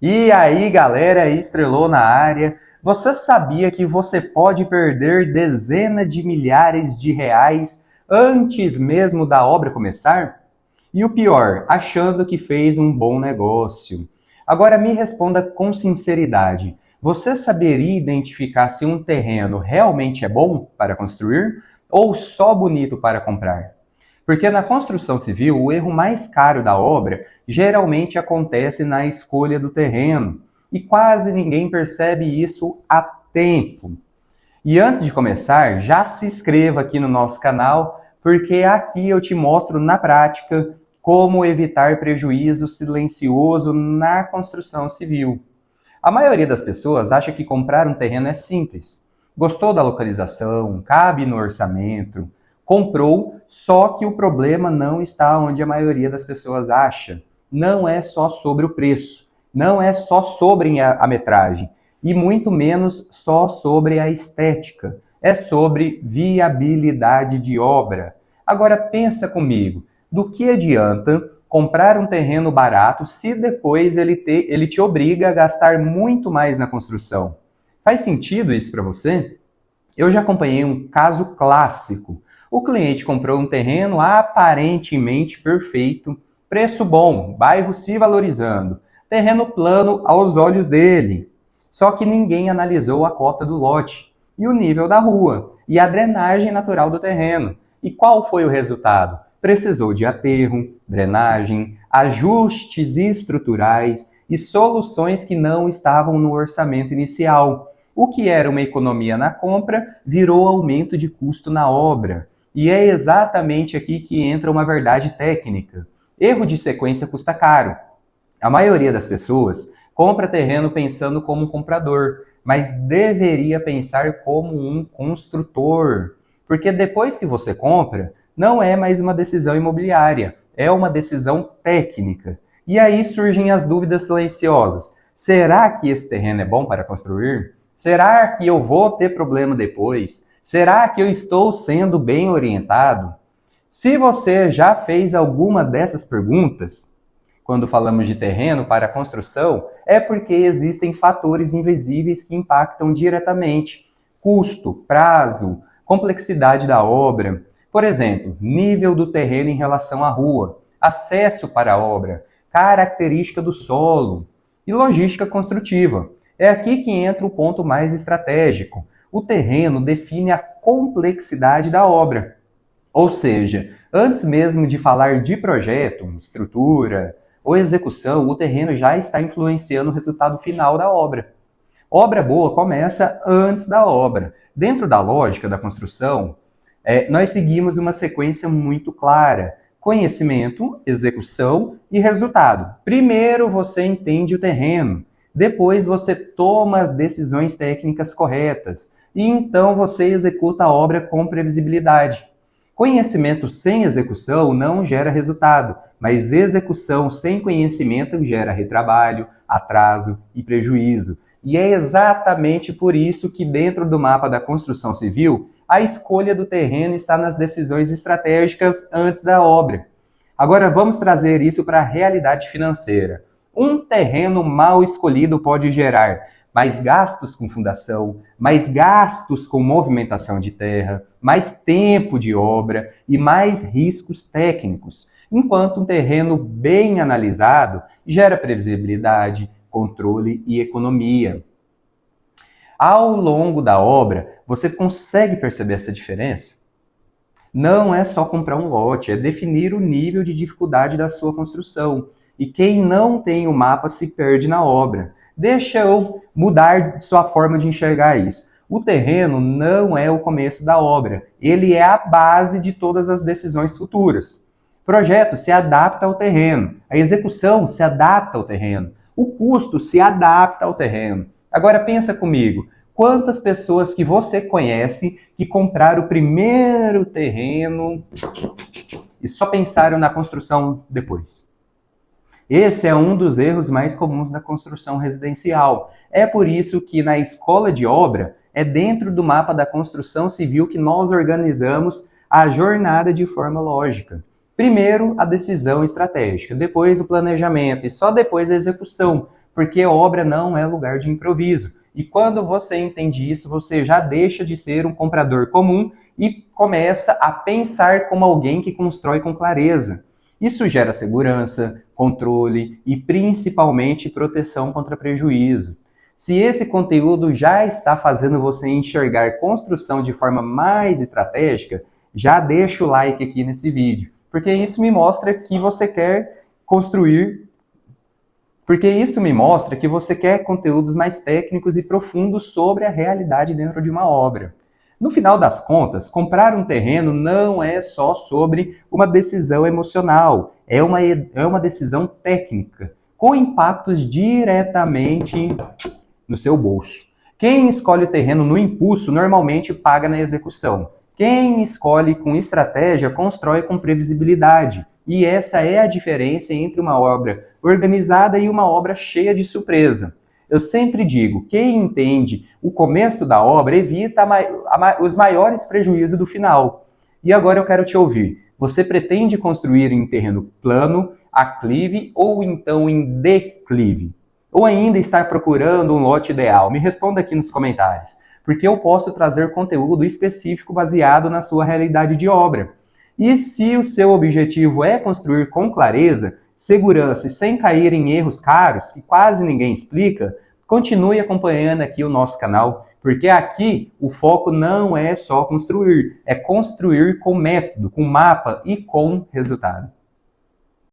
E aí, galera, estrelou na área. Você sabia que você pode perder dezenas de milhares de reais antes mesmo da obra começar? E o pior, achando que fez um bom negócio. Agora me responda com sinceridade. Você saberia identificar se um terreno realmente é bom para construir ou só bonito para comprar? Porque na construção civil, o erro mais caro da obra geralmente acontece na escolha do terreno, e quase ninguém percebe isso a tempo. E antes de começar, já se inscreva aqui no nosso canal, porque aqui eu te mostro na prática como evitar prejuízo silencioso na construção civil. A maioria das pessoas acha que comprar um terreno é simples. Gostou da localização, cabe no orçamento, comprou, só que o problema não está onde a maioria das pessoas acha. Não é só sobre o preço, não é só sobre a metragem, e muito menos só sobre a estética. É sobre viabilidade de obra. Agora pensa comigo, do que adianta comprar um terreno barato se depois ele te obriga a gastar muito mais na construção? Faz sentido isso para você? Eu já acompanhei um caso clássico. O cliente comprou um terreno aparentemente perfeito, preço bom, bairro se valorizando, terreno plano aos olhos dele. Só que ninguém analisou a cota do lote, e o nível da rua, e a drenagem natural do terreno. E qual foi o resultado? Precisou de aterro, drenagem, ajustes estruturais e soluções que não estavam no orçamento inicial. O que era uma economia na compra virou aumento de custo na obra. E é exatamente aqui que entra uma verdade técnica. Erro de sequência custa caro. A maioria das pessoas compra terreno pensando como um comprador, mas deveria pensar como um construtor. Porque depois que você compra, não é mais uma decisão imobiliária, é uma decisão técnica. E aí surgem as dúvidas silenciosas. Será que esse terreno é bom para construir? Será que eu vou ter problema depois? Será que eu estou sendo bem orientado? Se você já fez alguma dessas perguntas, quando falamos de terreno para construção, é porque existem fatores invisíveis que impactam diretamente: custo, prazo, complexidade da obra. Por exemplo, nível do terreno em relação à rua, acesso para a obra, característica do solo e logística construtiva. É aqui que entra o ponto mais estratégico. O terreno define a complexidade da obra. Ou seja, antes mesmo de falar de projeto, estrutura ou execução, o terreno já está influenciando o resultado final da obra. Obra boa começa antes da obra. Dentro da lógica da construção, nós seguimos uma sequência muito clara: conhecimento, execução e resultado. Primeiro você entende o terreno, depois você toma as decisões técnicas corretas e então você executa a obra com previsibilidade. Conhecimento sem execução não gera resultado, mas execução sem conhecimento gera retrabalho, atraso e prejuízo. E é exatamente por isso que dentro do mapa da construção civil, a escolha do terreno está nas decisões estratégicas antes da obra. Agora vamos trazer isso para a realidade financeira. Um terreno mal escolhido pode gerar mais gastos com fundação, mais gastos com movimentação de terra, mais tempo de obra e mais riscos técnicos, enquanto um terreno bem analisado gera previsibilidade, controle e economia. Ao longo da obra, você consegue perceber essa diferença? Não é só comprar um lote, é definir o nível de dificuldade da sua construção. E quem não tem o mapa se perde na obra. Deixa eu mudar sua forma de enxergar isso. O terreno não é o começo da obra, ele é a base de todas as decisões futuras. O projeto se adapta ao terreno, a execução se adapta ao terreno, o custo se adapta ao terreno. Agora pensa comigo, quantas pessoas que você conhece que compraram o primeiro terreno e só pensaram na construção depois? Esse é um dos erros mais comuns na construção residencial. É por isso que na escola de obra, é dentro do mapa da construção civil que nós organizamos a jornada de forma lógica. Primeiro, a decisão estratégica, depois o planejamento e só depois a execução, porque obra não é lugar de improviso. E quando você entende isso, você já deixa de ser um comprador comum e começa a pensar como alguém que constrói com clareza. Isso gera segurança, controle e principalmente proteção contra prejuízo. Se esse conteúdo já está fazendo você enxergar construção de forma mais estratégica, já deixa o like aqui nesse vídeo, porque isso me mostra que você quer construir, porque isso me mostra que você quer conteúdos mais técnicos e profundos sobre a realidade dentro de uma obra. No final das contas, comprar um terreno não é só sobre uma decisão emocional, é uma decisão técnica, com impactos diretamente no seu bolso. Quem escolhe o terreno no impulso normalmente paga na execução. Quem escolhe com estratégia constrói com previsibilidade. E essa é a diferença entre uma obra organizada e uma obra cheia de surpresa. Eu sempre digo, quem entende o começo da obra evita os maiores prejuízos do final. E agora eu quero te ouvir. Você pretende construir em terreno plano, aclive ou então em declive? Ou ainda estar procurando um lote ideal? Me responda aqui nos comentários, porque eu posso trazer conteúdo específico baseado na sua realidade de obra. E se o seu objetivo é construir com clareza, segurança e sem cair em erros caros, que quase ninguém explica, continue acompanhando aqui o nosso canal, porque aqui o foco não é só construir, é construir com método, com mapa e com resultado.